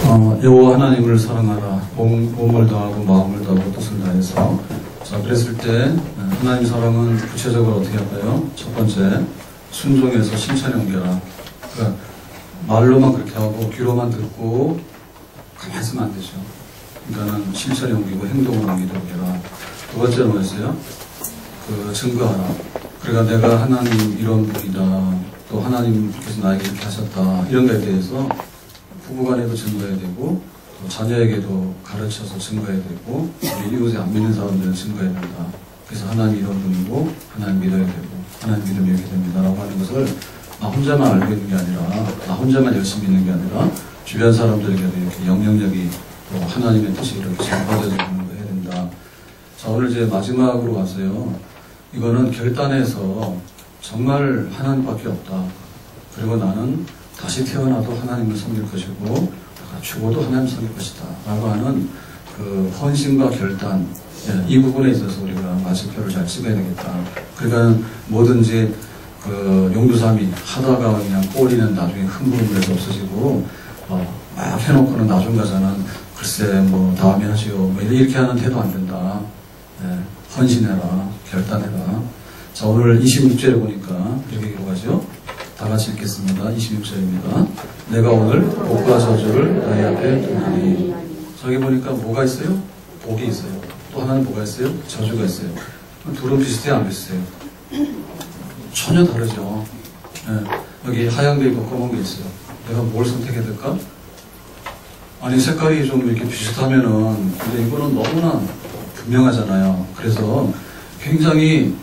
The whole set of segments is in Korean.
여호와 하나님을 사랑하라. 몸을 다하고 마음을 다하고 뜻을 다해서. 자, 그랬을 때 하나님 사랑은 구체적으로 어떻게 할까요? 첫 번째, 순종해서 실천에 옮겨라. 그러니까 말로만 그렇게 하고 귀로만 듣고 가만히 있으면 안 되죠. 그러니까는 실천에 옮기고 행동을 옮기도록 해라. 두 번째로 뭐였어요? 증거하라. 그러니까 내가 하나님 이런 분이다. 또 하나님께서 나에게 이렇게 하셨다. 이런 거에 대해서 부부간에도 증거해야 되고, 또 자녀에게도 가르쳐서 증거해야 되고, 우리 이웃에 안 믿는 사람들은 증거해야 된다. 그래서 하나님 이런 분이고, 하나님 믿어야 되고, 하나님 믿으면 이렇게 됩니다. 라고 하는 것을 나 혼자만 알고 있는 게 아니라, 나 혼자만 열심히 믿는 게 아니라, 주변 사람들에게도 이렇게 영향력이 또 하나님의 뜻이 이렇게 전파되어지는 거 해야 된다. 자, 오늘 이제 마지막으로 갔어요. 이거는 결단해서 정말 하나님밖에 없다. 그리고 나는 다시 태어나도 하나님을 섬길 것이고, 내가 죽어도 하나님 섬길 것이다. 라고 하는 그 헌신과 결단, 이 부분에 있어서 우리가 마침표를 잘 찍어야 되겠다. 그러니까 뭐든지 그 용두삼이 하다가 그냥 꼬리는 나중에 흥분해서 없어지고, 막 해놓고는 나중 가서는 글쎄 뭐 다음에 하시오. 뭐 이렇게 하는 태도 안 된다. 헌신해라. 결단해라. 자, 오늘 26절에 보니까 이렇게 기록하죠. 다 같이 읽겠습니다. 26절입니다. 내가 오늘 복과 저주를 너희 앞에 두리니. 저기 보니까 뭐가 있어요? 복이 있어요. 또 하나는 뭐가 있어요? 저주가 있어요. 둘은 비슷해요? 안 비슷해요? 전혀 다르죠. 여기 하얀 게 있고 검은 게 있어요. 내가 뭘 선택해야 될까? 아니, 색깔이 좀 이렇게 비슷하면은, 근데 이거는 너무나 분명하잖아요. 그래서 굉장히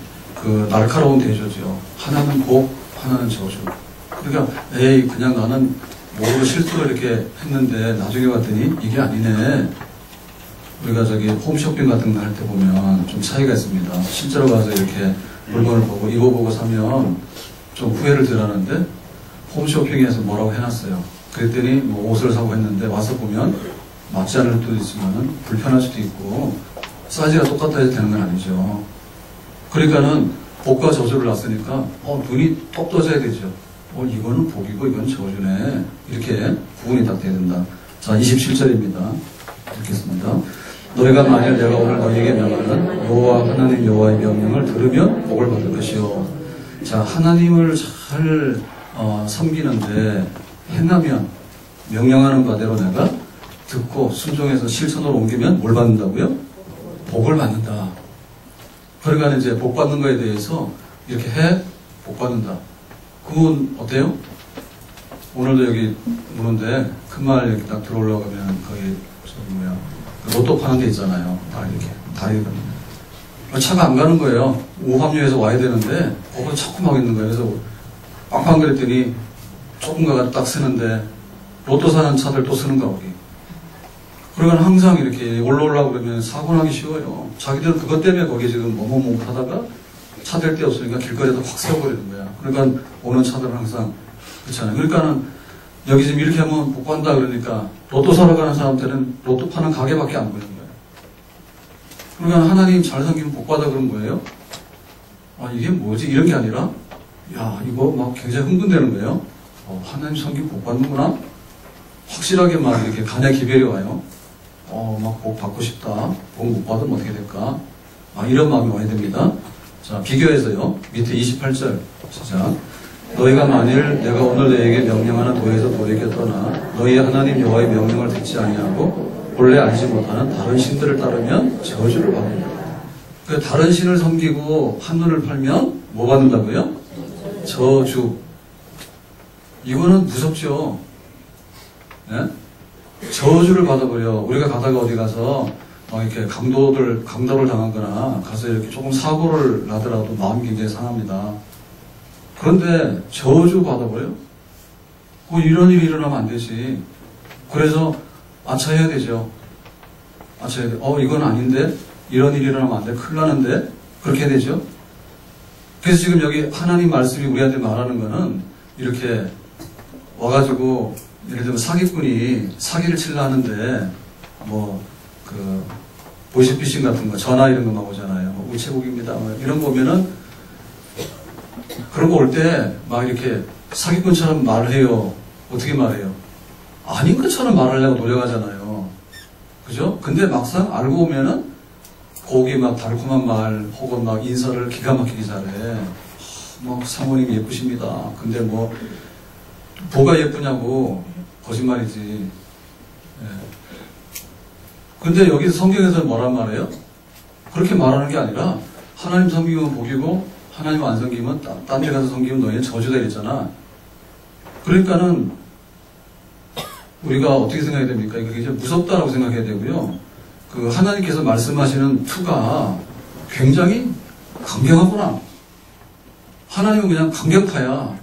그 날카로운 대조죠. 하나는 복, 하나는 저주. 그러니까 에이 그냥 나는 모르고 실수로 이렇게 했는데 나중에 봤더니 이게 아니네. 우리가 저기 홈쇼핑 같은 거 할 때 보면 좀 차이가 있습니다. 실제로 가서 이렇게 물건을 보고 입어보고 사면 좀 후회를 덜 하는데 홈쇼핑에서 뭐라고 해놨어요. 그랬더니 뭐 옷을 사고 했는데 와서 보면 맞지 않을 수도 있지만 불편할 수도 있고 사이즈가 똑같아야 되는 건 아니죠. 그러니까는 복과 저주를 놨으니까 눈이 똑 떠져야 되죠. 이거는 복이고 이건 저주네. 이렇게 구분이 딱 돼야 된다. 자, 27절입니다. 읽겠습니다. 너희가 만일 내가 오늘 너희에게 명하는 여호와 하나님 여호와의 명령을 들으면 복을 받을 것이요. 자, 하나님을 잘 섬기는데 행하면 명령하는 바대로 내가 듣고 순종해서 실천으로 옮기면 뭘 받는다고요? 복을 받는다. 그러니까 이제 복 받는 거에 대해서 이렇게 해, 복 받는다. 그건 어때요? 오늘도 여기 오는데 큰 마을 이렇게 딱 들어오려고 하면 거기 로또 파는 데 있잖아요. 다 이렇게 다리가 차가 안 가는 거예요. 오합류해서 와야 되는데 거기서 자꾸 막 있는 거예요. 그래서 빵빵 그랬더니 조금 가가 딱 쓰는데 로또 사는 차들 또 쓰는 거 거기. 그러니까 항상 이렇게 올라오려고 그러면 사고 나기 쉬워요. 자기들은 그것 때문에 거기 지금 뭐뭐뭐 하다가 차 댈 데 없으니까 길거리에다 확 세워버리는 거야. 그러니까 오는 차들은 항상 그렇잖아요. 그러니까는 여기 지금 이렇게 하면 복 받는다 그러니까 로또 사러 가는 사람들은 로또 파는 가게밖에 안 보이는 거예요. 그러니까 하나님 잘 섬기면 복 받아 그런 거예요. 이게 뭐지? 이런 게 아니라 야, 이거 막 굉장히 흥분되는 거예요. 하나님 섬기면 복 받는구나? 확실하게 막 이렇게 간에 기별이 와요. 막 복 받고 싶다. 복 못 받으면 어떻게 될까? 이런 마음이 와야 됩니다. 자, 비교해서요. 밑에 28절 시작. 너희가 만일 내가 오늘 너희에게 명령하는 도에서 돌이켜 떠나 너희 하나님 여호와의 명령을 듣지 아니하고 본래 알지 못하는 다른 신들을 따르면 저주를 받는다. 그 다른 신을 섬기고 한눈을 팔면 뭐 받는다고요? 저주. 이거는 무섭죠. 네? 저주를 받아버려. 우리가 가다가 어디 가서 이렇게 강도를 당하거나 가서 이렇게 조금 사고를 나더라도 마음이 굉장히 상합니다. 그런데 저주 받아버려? 이런 일이 일어나면 안 되지. 그래서 아차해야 되죠. 아차해야 돼. 이건 아닌데? 이런 일이 일어나면 안 돼. 큰일 나는데? 그렇게 해야 되죠. 그래서 지금 여기 하나님 말씀이 우리한테 말하는 거는 이렇게 와가지고 예를 들면 사기꾼이 사기를 치려 하는데 보이스피싱 같은 거 전화 이런 거 막 오잖아요. 우체국입니다. 이런 거 보면은 그런 거 올 때 막 이렇게 사기꾼처럼 말해요. 어떻게 말해요? 아닌 것처럼 말하려고 노력하잖아요. 그죠? 근데 막상 알고 보면은 거기 막 달콤한 말 혹은 막 인사를 기가 막히게 잘해. 뭐 사모님 예쁘십니다. 근데 뭐 뭐가 예쁘냐고 거짓말이지. 예. 근데 여기 성경에서는 뭐란 말이에요? 그렇게 말하는 게 아니라 하나님 섬기면 복이고 하나님 안 섬기면 딴 데 가서 섬기면 너희는 저주다 이랬잖아. 그러니까는 우리가 어떻게 생각해야 됩니까? 이게 이제 무섭다라고 생각해야 되고요. 그 하나님께서 말씀하시는 투가 굉장히 강경하구나. 하나님은 그냥 강경파야.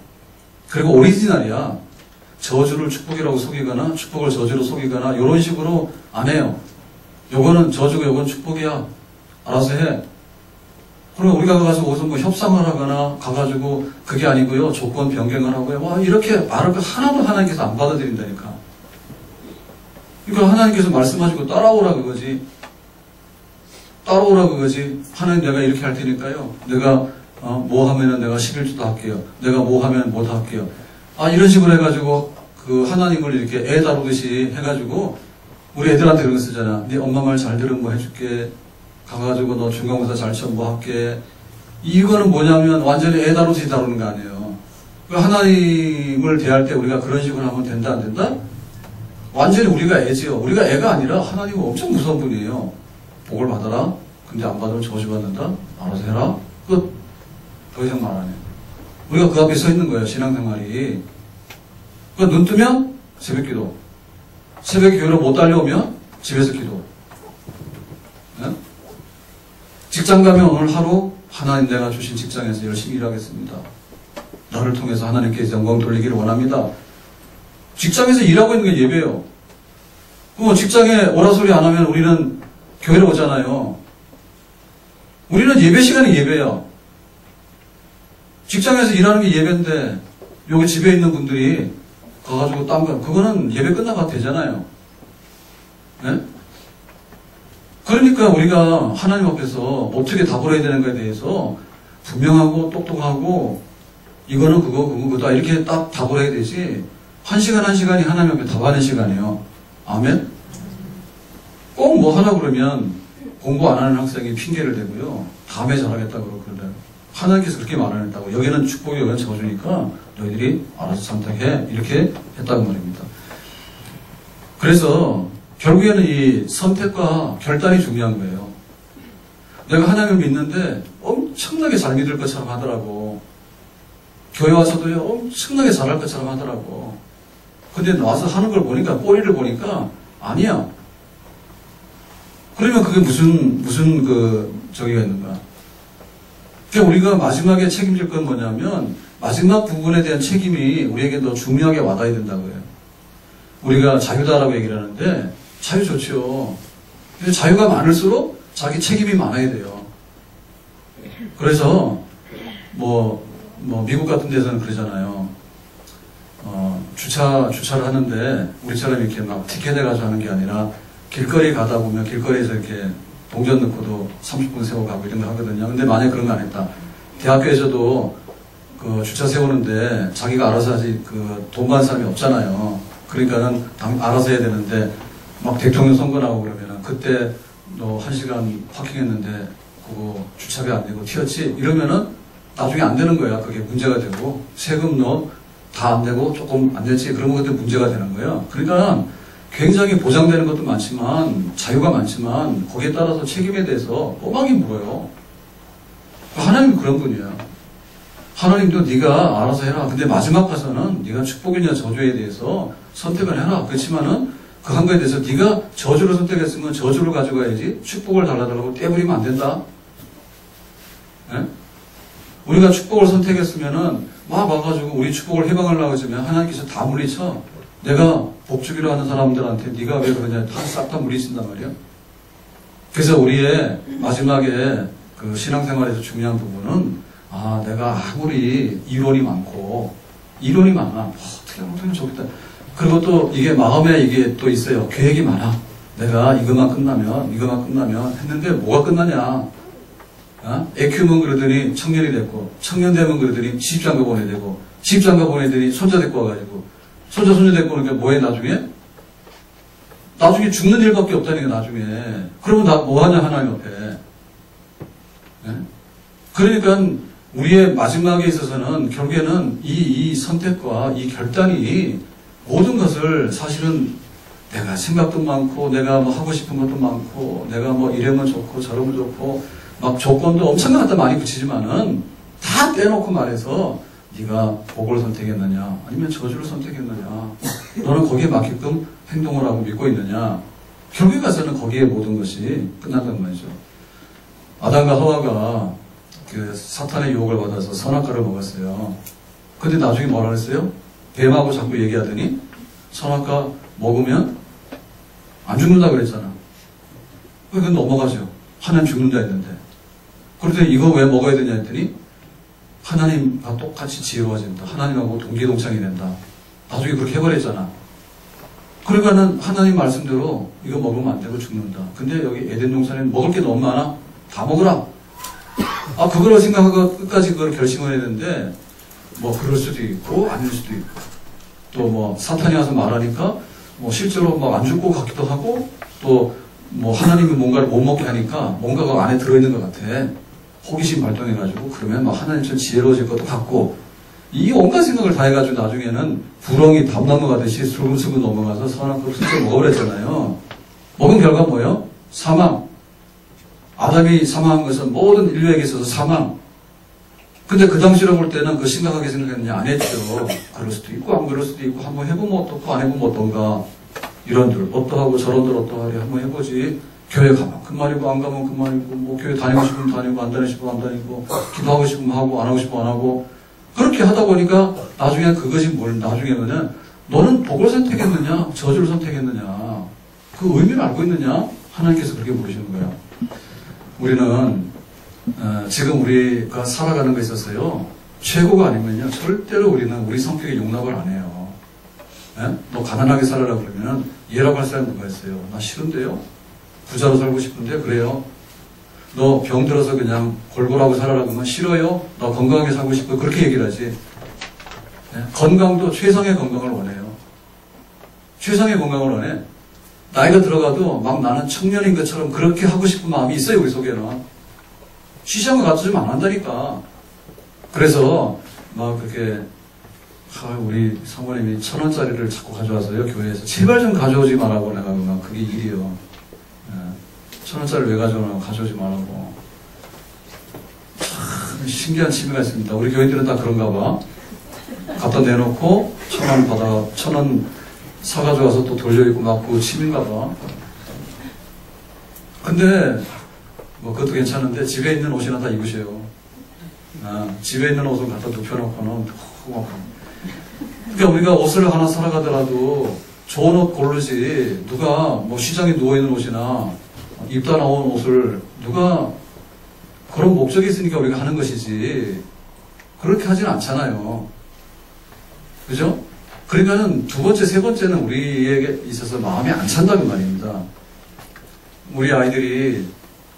그리고 오리지널이야. 저주를 축복이라고 속이거나 축복을 저주로 속이거나 이런 식으로 안 해요. 요거는 저주고 요건 축복이야. 알아서 해. 그럼 우리가 가서 거기서 뭐 협상을 하거나 가가지고 그게 아니고요. 조건 변경을 하고요. 와 이렇게 말을 하나도 하나님께서 안 받아들인다니까. 그러니까 하나님께서 말씀하시고 따라오라 그거지. 따라오라 그거지. 하나님 내가 이렇게 할 테니까요. 내가 뭐 하면은 내가 11조도 할게요. 내가 뭐 하면 뭐 다 할게요. 이런 식으로 해가지고 그 하나님을 이렇게 애 다루듯이 해가지고 우리 애들한테 그런 거 쓰잖아. 네 엄마 말 잘 들으면 뭐 해줄게. 가가지고 너 중간고사 잘 치면 뭐 할게. 이거는 뭐냐면 완전히 애 다루듯이 다루는 거 아니에요. 하나님을 대할 때 우리가 그런 식으로 하면 된다 안 된다? 완전히 우리가 애지요. 우리가 애가 아니라 하나님은 엄청 무서운 분이에요. 복을 받아라. 근데 안 받으면 저주받는다. 알아서 해라. 끝. 더 이상 말 안 해. 우리가 그 앞에 서 있는 거예요. 신앙생활이. 그러니까 눈 뜨면 새벽기도. 새벽 교회로 못 달려오면 집에서 기도. 네? 직장 가면 오늘 하루 하나님 내가 주신 직장에서 열심히 일하겠습니다. 나를 통해서 하나님께 영광 돌리기를 원합니다. 직장에서 일하고 있는 게 예배예요. 그럼 직장에 오라 소리 안 하면 우리는 교회로 오잖아요. 우리는 예배 시간이 예배야. 직장에서 일하는 게 예배인데 여기 집에 있는 분들이 가가지고 그거는 예배 끝나가 되잖아요. 네? 그러니까 우리가 하나님 앞에서 어떻게 답을 해야 되는가에 대해서 분명하고 똑똑하고 이거는 그거다 이렇게 딱 답을 해야 되지. 한 시간이 하나님 앞에 답하는 시간이에요. 아멘? 꼭 뭐 하나 그러면 공부 안 하는 학생이 핑계를 대고요. 다음에 잘하겠다고 그러거든. 하나님께서 그렇게 말 안 했다고. 여기는 축복이 여기는 저주니까 너희들이 알아서 선택해. 이렇게 했다고 말입니다. 그래서 결국에는 이 선택과 결단이 중요한 거예요. 내가 하나님을 믿는데 엄청나게 잘 믿을 것처럼 하더라고. 교회 와서도요 엄청나게 잘할 것처럼 하더라고. 근데 와서 하는 걸 보니까 꼬리를 보니까 아니야. 그러면 그게 무슨 저기가 있는가? 그러니까 우리가 마지막에 책임질 건 뭐냐면 마지막 부분에 대한 책임이 우리에게 더 중요하게 와닿아야 된다고요. 우리가 자유다라고 얘기를 하는데 자유 좋죠. 근데 자유가 많을수록 자기 책임이 많아야 돼요. 그래서 뭐 미국 같은 데서는 그러잖아요. 주차를 하는데 우리처럼 이렇게 막 티켓 해가지고 하는 게 아니라 길거리 가다 보면 길거리에서 이렇게 동전 넣고도 30분 세워 가고 이런 거 하거든요. 근데 만약 그런 거 안 했다. 대학교에서도 그 주차 세우는데 자기가 알아서 하지 돈 받는 사람이 없잖아요. 그러니까는 알아서 해야 되는데 막 대통령 선거 나오고 그러면은 그때 너 1시간 파킹했는데 그거 주차비 안 내고 튀었지? 이러면은 나중에 안 되는 거야. 그게 문제가 되고 세금 너 다 안 내고 조금 안 냈지? 그러면 그때 문제가 되는 거예요. 그러니까 굉장히 보장되는 것도 많지만 자유가 많지만 거기에 따라서 책임에 대해서 뻔하게 물어요. 하나님은 그런 분이야. 하나님도 네가 알아서 해라. 근데 마지막 가서는 네가 축복이냐 저주에 대해서 선택을 해라. 그렇지만은 그 한 거에 대해서 네가 저주를 선택했으면 저주를 가져가야지 축복을 달라달라고 떼부리면 안 된다. 네? 우리가 축복을 선택했으면은 막 와가지고 우리 축복을 해방하려고 했으면 하나님께서 다 물리쳐. 내가 복 주기로 하는 사람들한테 네가 왜 그러냐 싹 다 물리친단 말이야. 그래서 우리의 마지막에 그 신앙생활에서 중요한 부분은 내가 아무리 이론이 많아 어떻게 하면 좋겠다. 그리고 또 이게 마음에 이게 또 있어요. 계획이 많아. 내가 이것만 끝나면 했는데 뭐가 끝나냐. 애 키우면 그러더니 청년이 됐고 청년 되면 그러더니 집장가 보내야 되고 집장가 보내더니 손자 데리고 와가지고 손자 데리고 오니까 뭐해 나중에? 나중에 죽는 일밖에 없다니까, 나중에. 그러면 나 뭐하냐, 하나님 앞에. 네? 그러니까 우리의 마지막에 있어서는 결국에는 이 선택과 이 결단이 모든 것을 사실은 내가 생각도 많고, 내가 뭐 하고 싶은 것도 많고, 내가 뭐 이러면 좋고, 저러면 좋고, 막 조건도 엄청난 갖다 많이 붙이지만은 다 떼놓고 말해서 네가 복을 선택했느냐, 아니면 저주를 선택했느냐, 너는 거기에 맞게끔 행동을 하고 믿고 있느냐, 결국에 가서는 거기에 모든 것이 끝난단 말이죠. 아담과 하와가 그 사탄의 유혹을 받아서 선악과를 먹었어요. 근데 나중에 뭐라 그랬어요? 뱀하고 자꾸 얘기하더니 선악과 먹으면 안 죽는다 그랬잖아. 그건 넘어가죠. 하나님 죽는다 했는데. 그런데 이거 왜 먹어야 되냐 했더니 하나님과 똑같이 지혜로워진다. 하나님하고 동기동창이 된다. 나중에 그렇게 해버렸잖아. 그러니까는 하나님 말씀대로 이거 먹으면 안 되고 죽는다. 근데 여기 에덴 동산에 먹을 게 너무 많아. 다 먹으라. 아, 그거를 생각하고 끝까지 그걸 결심을 해야 되는데, 뭐, 그럴 수도 있고, 아닐 수도 있고. 또 뭐, 사탄이 와서 말하니까, 뭐, 실제로 막 안 죽고 같기도 하고, 또, 뭐, 하나님이 뭔가를 못 먹게 하니까, 뭔가가 안에 들어있는 것 같아. 호기심 발동해가지고, 그러면 막 하나님처럼 지혜로워질 것도 같고, 이 온갖 생각을 다 해가지고 나중에는 부렁이 담 넘어가듯이 슬금슬금 넘어가서 선악과를 슬쩍 먹어버렸잖아요. 먹은 결과 뭐예요? 사망. 아담이 사망한 것은 모든 인류에게 있어서 사망. 근데 그 당시로 볼 때는 그 심각하게 생각했느냐? 안 했죠. 그럴 수도 있고, 안 그럴 수도 있고, 한번 해보면 어떻고, 안 해보면 어떤가. 이런들, 어떠하고 저런들 어떠하리 한번 해보지. 교회 가면 그 말이고, 안 가면 그 말이고, 뭐 교회 다니고 싶으면 다니고, 안 다니고 싶으면 안 다니고, 기도하고 싶으면 하고, 안 하고 싶으면 안 하고. 그렇게 하다 보니까 나중에 그것이 나중에는 너는 복을 선택했느냐, 저주를 선택했느냐, 그 의미를 알고 있느냐, 하나님께서 그렇게 물으시는 거예요. 우리는 지금 우리가 살아가는 것에 있어서요, 최고가 아니면요, 절대로 우리는 우리 성격에 용납을 안 해요. 예? 너 가난하게 살아라 그러면 얘라고 할 사람 누가 있어요? 나 싫은데요? 부자로 살고 싶은데 그래요? 너 병들어서 그냥 골골하고 살아라 그러면 싫어요? 너 건강하게 살고 싶어? 그렇게 얘기를 하지. 예? 건강도 최상의 건강을 원해요. 최상의 건강을 원해. 나이가 들어가도 막 나는 청년인 것처럼 그렇게 하고 싶은 마음이 있어요, 우리 속에는. 시시한 거 갖다 주면 안 한다니까. 그래서 막 그렇게 우리 사모님이 1,000원짜리를 자꾸 가져와서요, 교회에서 제발 좀 가져오지 말라고 내가 막 그게 일이요. 1,000원짜리 왜 가져오냐고, 가져오지 말라고. 참 신기한 취미가 있습니다. 우리 교인들은 다 그런가 봐. 갖다 내놓고 1,000원 받아, 1,000원 사가지고 와서 또 돌려입고 막 그 취미인가 봐. 근데 뭐 그것도 괜찮은데 집에 있는 옷이나 다 입으세요. 집에 있는 옷을 갖다 눕혀놓고는 그러니까 우리가 옷을 하나 사러 가더라도 좋은 옷 고르지, 누가 뭐 시장에 누워있는 옷이나 입다 나온 옷을 누가 그런 목적이 있으니까 우리가 하는 것이지 그렇게 하지는 않잖아요. 그죠? 그러니까는 두 번째, 세 번째는 우리에게 있어서 마음이 안 찬다는 말입니다. 우리 아이들이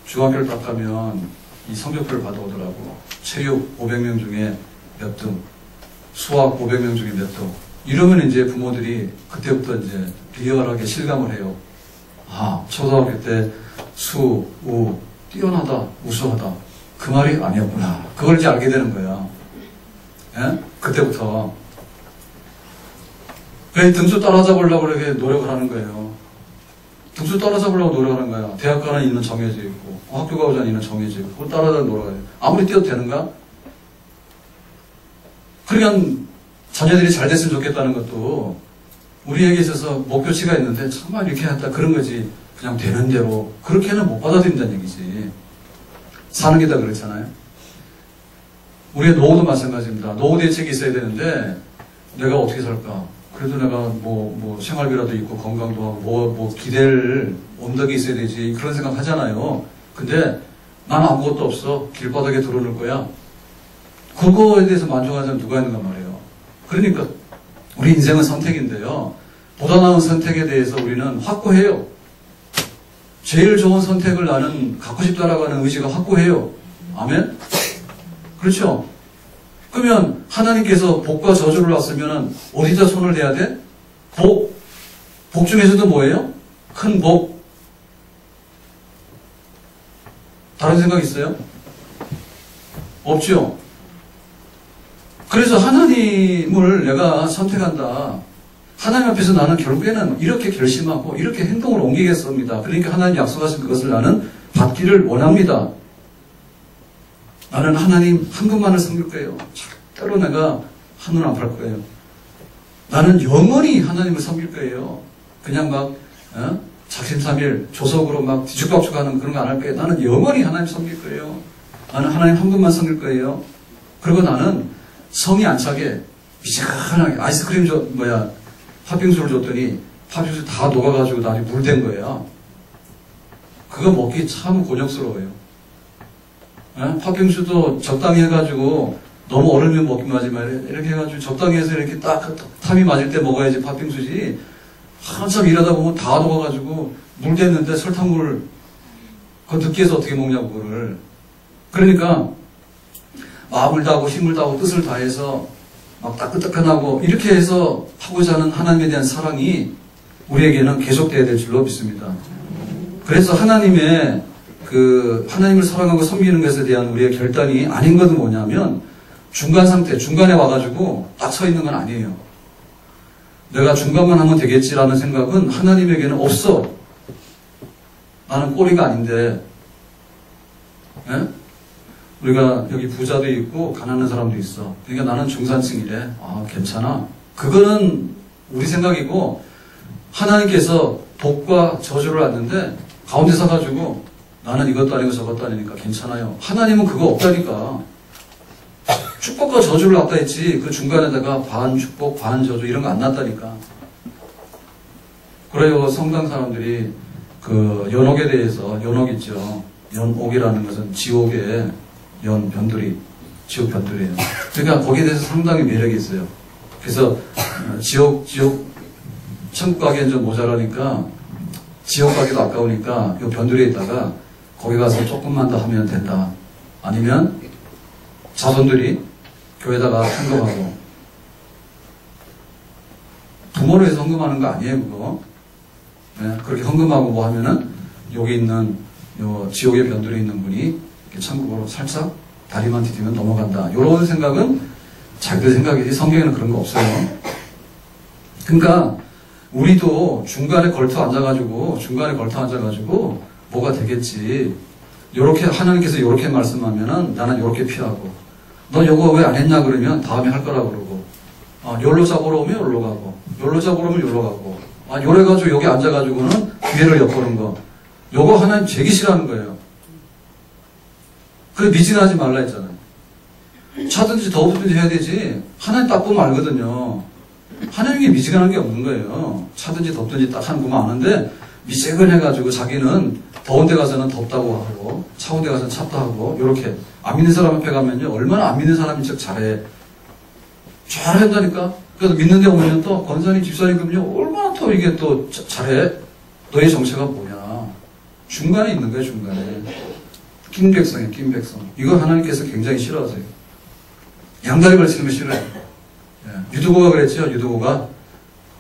중학교를 딱 가면 이 성적표를 받아오더라고. 체육 500명 중에 몇 등, 수학 500명 중에 몇 등. 이러면 이제 부모들이 그때부터 이제 리얼하게 실감을 해요. 아, 초등학교 때 수, 우, 뛰어나다, 우수하다. 그 말이 아니었구나. 그걸 이제 알게 되는 거야. 예? 그때부터. 그래, 등수 따라잡으려고 그렇게 노력을 하는 거예요. 등수 따라잡으려고 노력하는 거야. 대학 가는 이는 정해져 있고, 학교 가고자 이는 정해져 있고, 그걸 따라잡으려고 노력해요. 아무리 뛰어도 되는가? 그러니까 자녀들이 잘 됐으면 좋겠다는 것도 우리에게 있어서 목표치가 있는데 정말 이렇게 한다 그런 거지. 그냥 되는 대로 그렇게는 못 받아들인다는 얘기지. 사는 게 다 그렇잖아요. 우리의 노후도 마찬가지입니다. 노후 대책이 있어야 되는데 내가 어떻게 살까? 그래도 내가 뭐 생활비라도 있고 건강도 하고 뭐 기댈 언덕이 있어야 되지, 그런 생각 하잖아요. 근데 난 아무것도 없어. 길바닥에 들어놓을 거야. 그거에 대해서 만족하는 사람 누가 있는가 말이에요. 그러니까 우리 인생은 선택인데요, 보다 나은 선택에 대해서 우리는 확고해요. 제일 좋은 선택을 나는 갖고 싶다라고 하는 의지가 확고해요. 아멘? 그렇죠? 그러면 하나님께서 복과 저주를 놨으면 어디다 손을 대야 돼? 복 중에서도 뭐예요? 큰 복. 다른 생각 있어요? 없죠? 그래서 하나님을 내가 선택한다. 하나님 앞에서 나는 결국에는 이렇게 결심하고 이렇게 행동을 옮기겠습니다. 그러니까 하나님 약속하신 그것을 나는 받기를 원합니다. 나는 하나님 한 분만을 섬길 거예요. 절대로 내가 한눈 안 팔 거예요. 나는 영원히 하나님을 섬길 거예요. 그냥 막 작심삼일 조석으로 막 뒤죽박죽하는 그런 거 안 할 거예요. 나는 영원히 하나님 섬길 거예요. 나는 하나님 한 분만 섬길 거예요. 그리고 나는 성이 안 차게 미지근하게 아이스크림 팥빙수를 줬더니 팥빙수 다 녹아가지고 나중에 물된 거예요. 그거 먹기 참 곤욕스러워요. 팥빙수도 적당히 해가지고 너무 얼으면 먹기만 하지 말이에요. 이렇게 해가지고 적당히 해서 이렇게 딱 탐이 맞을 때 먹어야지 팥빙수지. 한참 일하다 보면 다 녹아가지고 물 됐는데 설탕물 그거 늦게 해서 어떻게 먹냐고 그거를. 그러니까 마음을 다하고 힘을 다하고 뜻을 다해서 막 따끈따끈하고 이렇게 해서 하고자 하는 하나님에 대한 사랑이 우리에게는 계속돼야 될 줄로 믿습니다. 그래서 하나님의 하나님을 사랑하고 섬기는 것에 대한 우리의 결단이 아닌 것은 뭐냐면 중간 상태, 중간에 와가지고 딱 서 있는 건 아니에요. 내가 중간만 하면 되겠지라는 생각은 하나님에게는 없어. 나는 꼬리가 아닌데. 예? 우리가 여기 부자도 있고 가난한 사람도 있어. 그러니까 나는 중산층이래. 아, 괜찮아. 그거는 우리 생각이고 하나님께서 복과 저주를 놨는데 가운데 서가지고 나는 이것도 아니고 저것도 아니니까 괜찮아요. 하나님은 그거 없다니까. 축복과 저주를 놨다 했지 그 중간에다가 반 축복, 반 저주 이런 거 안 놨다니까. 그래요. 성당 사람들이 그 연옥에 대해서, 연옥 있죠. 연옥이라는 것은 지옥의 연 변두리, 지옥 변두리예요. 그러니까 거기에 대해서 상당히 매력이 있어요. 그래서 천국 가기엔 좀 모자라니까 지옥 가기도 아까우니까 이 변두리에 있다가 거기 가서 조금만 더 하면 된다. 아니면 자손들이 교회에다가 헌금하고 부모를 위해서 헌금하는 거 아니에요 그거. 네, 그렇게 헌금하고 뭐 하면은 여기 있는 요 지옥의 변두리에 있는 분이 이렇게 천국으로 살짝 다리만 디디면 넘어간다. 이런 생각은 자기들 생각이지 성경에는 그런 거 없어요. 그러니까 우리도 중간에 걸터 앉아가지고 뭐가 되겠지. 요렇게 하나님께서 요렇게 말씀하면은 나는 요렇게 피하고 너 요거 왜 안 했냐 그러면 다음에 할 거라고 그러고 요로 잡으러 오면 요로 가고 요로 잡으러 오면 요로 가고 요래 가지고 여기 앉아가지고는 기회를 엿보는 거 요거 하나님 되게 싫어하는 거예요. 그래 미진하지 말라 했잖아요. 차든지 더우든지 해야 되지 하나님 딱 보면 알거든요. 하나님이 미지근한 게 없는 거예요. 차든지 덥든지 딱 하는 것만 아는데 미지근해가지고 자기는 더운 데 가서는 덥다고 하고 차운 데 가서는 찼다 하고 요렇게 안 믿는 사람 앞에 가면요 얼마나 안 믿는 사람인 척 잘해. 잘한다니까. 그래서 믿는 데 오면 또 권사님 집사님 그럼요 얼마나 또 이게 또 잘해. 너의 정체가 뭐냐. 중간에 있는 거예요. 중간에. 낀백성이에요. 낀백성. 이거 하나님께서 굉장히 싫어하세요. 양다리 걸치는 거 싫어해요. 유두고가 그랬죠. 유두고가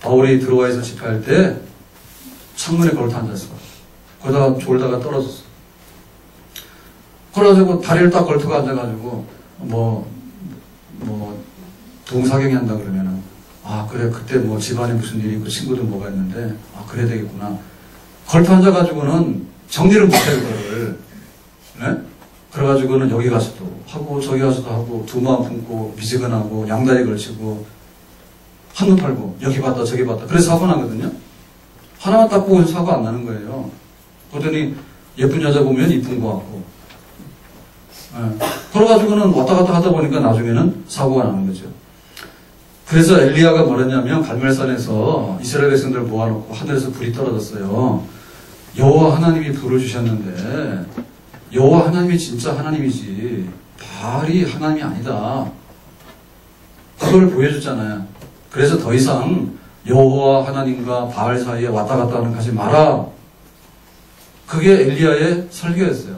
바울이 들어와서 집회할 때 창문에 걸터 앉았어. 그러다가 졸다가 떨어졌어. 그래가지고 다리를 딱 걸터고 앉아가지고 동사경이 한다 그러면은 그래 그때 뭐 집안에 무슨 일이 있고 친구들 뭐가 있는데 그래야 되겠구나. 걸터 앉아가지고는 정리를 못해요 그거를. 네? 그래가지고는 여기 가서도 하고 저기 가서도 하고 두 마음 품고 미지근하고 양다리 걸치고 한눈 팔고 여기 봤다 저기 봤다. 그래서 사고 나거든요. 하나만 딱 보고 사고 안 나는 거예요. 그러더니 예쁜 여자 보면 이쁜 거 같고 그래가지고는 왔다 갔다 하다 보니까 나중에는 사고가 나는 거죠. 그래서 엘리야가 뭐랬냐면 갈멜산에서 이스라엘 백성들을 모아놓고 하늘에서 불이 떨어졌어요. 여호와 하나님이 불을 주셨는데 여호와 하나님이 진짜 하나님이지 바알이 하나님이 아니다. 그걸 보여줬잖아요. 그래서 더 이상 여호와 하나님과 바알 사이에 왔다 갔다 하는 하지 마라. 그게 엘리야의 설교였어요.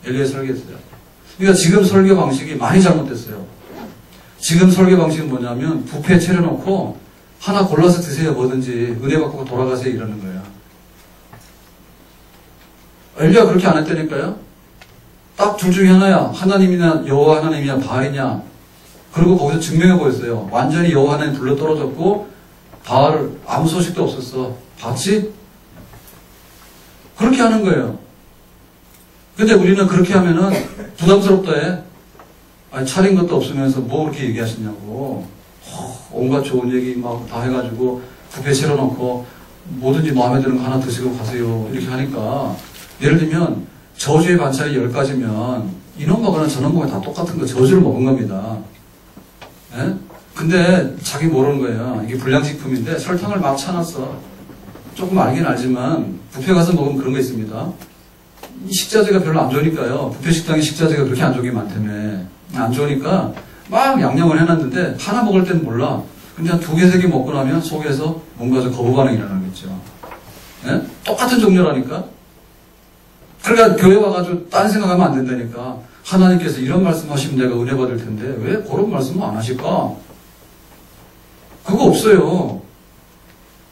엘리야의 설교였어요. 그러니까 지금 설교 방식이 많이 잘못됐어요. 지금 설교 방식은 뭐냐면 뷔페 차려놓고 하나 골라서 드세요 뭐든지 은혜 받고 돌아가세요 이러는 거예요. 엘리야가 그렇게 안 했다니까요. 딱 둘 중에 하나야. 하나님이냐 여호와 하나님이냐 바알이냐. 그리고 거기서 증명해 보였어요. 완전히 여호와 하나님 불러 떨어졌고 바알 아무 소식도 없었어. 봤지? 그렇게 하는 거예요. 근데 우리는 그렇게 하면은 부담스럽다 해. 아니, 차린 것도 없으면서 뭐 그렇게 얘기하시냐고. 온갖 좋은 얘기 막 다 해가지고 뷔페 차려놓고 뭐든지 마음에 드는 거 하나 드시고 가세요. 이렇게 하니까 예를 들면 저주의 반찬이 10가지면 이놈 먹으나 저놈 먹으나 다 똑같은 거 저주를 먹은 겁니다. 예? 근데 자기 모르는 거예요. 이게 불량식품인데 설탕을 막 쳐놨어. 조금 알긴 알지만 뷔페 가서 먹으면 그런 거 있습니다. 이 식자재가 별로 안 좋으니까요. 뷔페 식당의 식자재가 그렇게 안 좋은 게 많다며. 안 좋으니까 막 양념을 해놨는데 하나 먹을 때는 몰라. 근데 한 2개, 3개 먹고 나면 속에서 뭔가 좀 거부 반응이 일어나겠죠. 예? 똑같은 종류라니까. 그러니까 교회 와가지고 딴 생각하면 안 된다니까. 하나님께서 이런 말씀하시면 내가 은혜 받을 텐데 왜 그런 말씀을 안 하실까? 그거 없어요.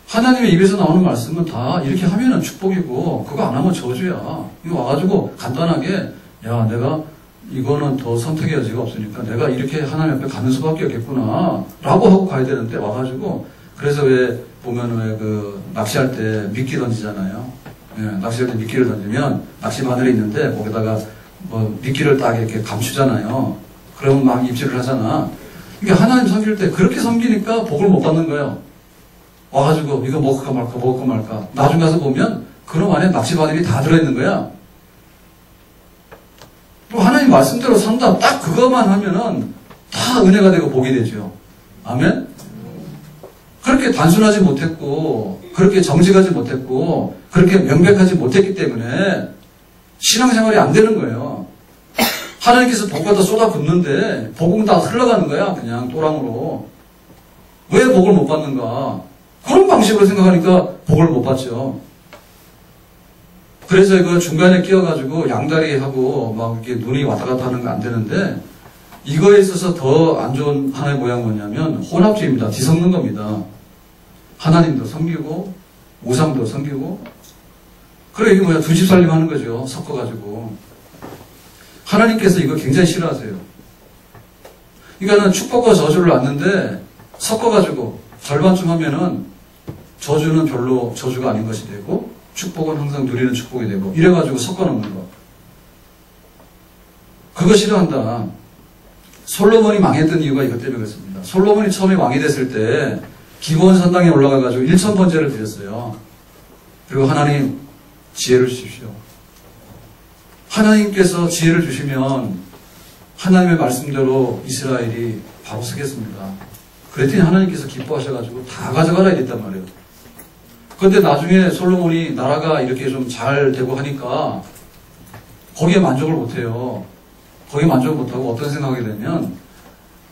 하나님의 입에서 나오는 말씀은 다 이렇게 하면은 축복이고 그거 안 하면 저주야. 이거 와가지고 간단하게 야 내가 이거는 더 선택의 여지가 없으니까 내가 이렇게 하나님 앞에 가는 수밖에 없겠구나 라고 하고 가야 되는데 와가지고 그래서 왜 보면 왜 그 낚시할 때 미끼 던지잖아요. 예, 낚시할 때 미끼를 던지면 낚시 바늘이 있는데 거기다가 뭐 미끼를 딱 이렇게 감추잖아요. 그러면 막 입질을 하잖아. 이게 하나님 섬길 때 그렇게 섬기니까 복을 못 받는 거예요. 와가지고 이거 먹을까 말까 먹을까 말까 나중 가서 보면 그놈 안에 낚시 바늘이 다 들어있는 거야. 또 하나님 말씀대로 산다. 딱 그것만 하면은 다 은혜가 되고 복이 되죠. 아멘? 그렇게 단순하지 못했고, 그렇게 정직하지 못했고, 그렇게 명백하지 못했기 때문에 신앙생활이 안 되는 거예요. 하나님께서 복을 다 쏟아붓는데 복은 다 흘러가는 거야. 그냥 또랑으로. 왜 복을 못 받는가? 그런 방식으로 생각하니까 복을 못 받죠. 그래서 그 중간에 끼어가지고 양다리하고 막 이렇게 눈이 왔다 갔다 하는 거 안 되는데 이거에 있어서 더 안 좋은 하나의 모양이 뭐냐면 혼합주의입니다. 뒤섞는 겁니다. 하나님도 섬기고 우상도 섬기고 그래 이게 뭐야 두 집 살림 하는 거죠. 섞어가지고 하나님께서 이거 굉장히 싫어하세요. 그러니까는 축복과 저주를 놨는데 섞어가지고 절반쯤 하면은 저주는 별로 저주가 아닌 것이 되고 축복은 항상 누리는 축복이 되고 이래가지고 섞어놓는 거. 그거 싫어한다. 솔로몬이 망했던 이유가 이것 때문에 그렇습니다. 솔로몬이 처음에 왕이 됐을 때 기브온 산당에 올라가가지고 1000번제를 드렸어요. 그리고 하나님 지혜를 주십시오. 하나님께서 지혜를 주시면 하나님의 말씀대로 이스라엘이 바로 서겠습니다. 그랬더니 하나님께서 기뻐하셔가지고 다 가져가라 이랬단 말이에요. 그런데 나중에 솔로몬이 나라가 이렇게 좀 잘 되고 하니까 거기에 만족을 못해요. 거기에 만족을 못하고 어떤 생각이 되면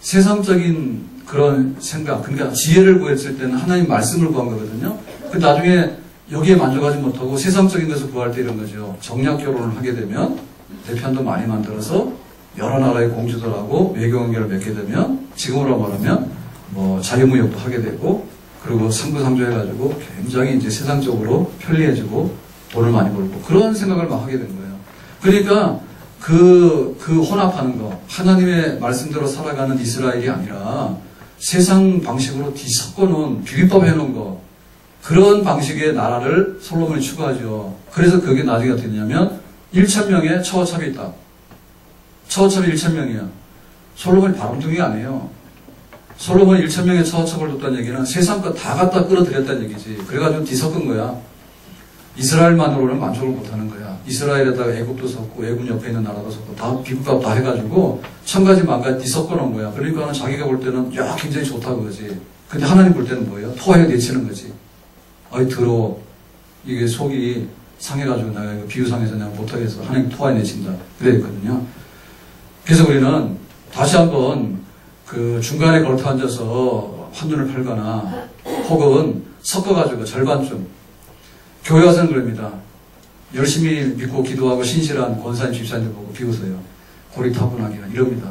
세상적인 그런 생각, 그러니까 지혜를 구했을 때는 하나님 말씀을 구한 거거든요. 그 나중에 여기에 만족하지 못하고 세상적인 것을 구할 때 이런 거죠. 정략 결혼을 하게 되면 내 편도 많이 만들어서 여러 나라의 공주들하고 외교관계를 맺게 되면 지금으로 말하면 뭐 자유무역도 하게 되고 그리고 상부상조해가지고 굉장히 이제 세상적으로 편리해지고 돈을 많이 벌고 그런 생각을 막 하게 된 거예요. 그러니까 그 혼합하는 거, 하나님의 말씀대로 살아가는 이스라엘이 아니라 세상 방식으로 뒤섞어놓은 비빔밥 해놓은 거, 그런 방식의 나라를 솔로몬이 추구하죠. 그래서 그게 나중에 어떻게 되냐면 1000명의 처호첩이 있다. 처호첩이 1000명이야. 솔로몬이 바람둥이 아니에요. 솔로몬이 1000명의 처호첩을 뒀다는 얘기는 세상 거 다 갖다 끌어들였다는 얘기지. 그래가지고 뒤섞은 거야. 이스라엘만으로는 만족을 못하는 거야. 이스라엘에다가 애굽도 섞고 애굽 옆에 있는 나라도 섞고 다 비빔밥 다 해가지고 1000가지 만가지 뒤섞어 놓은 거야. 그러니까 자기가 볼 때는 야 굉장히 좋다 그거지. 근데 하나님 볼 때는 뭐예요? 토하에 내치는 거지. 아이 더러워. 이게 속이 상해가지고 내가 이거 비유상해서 내가 못하겠어. 하나님 토하에 내친다. 그랬거든요. 그래서 우리는 다시 한번 그 중간에 걸터 앉아서 한눈을 팔거나 혹은 섞어가지고 절반쯤 교회 와서는 그럽니다. 열심히 믿고 기도하고 신실한 권사님 집사님들 보고 비웃어요. 고리타분하기는 이럽니다.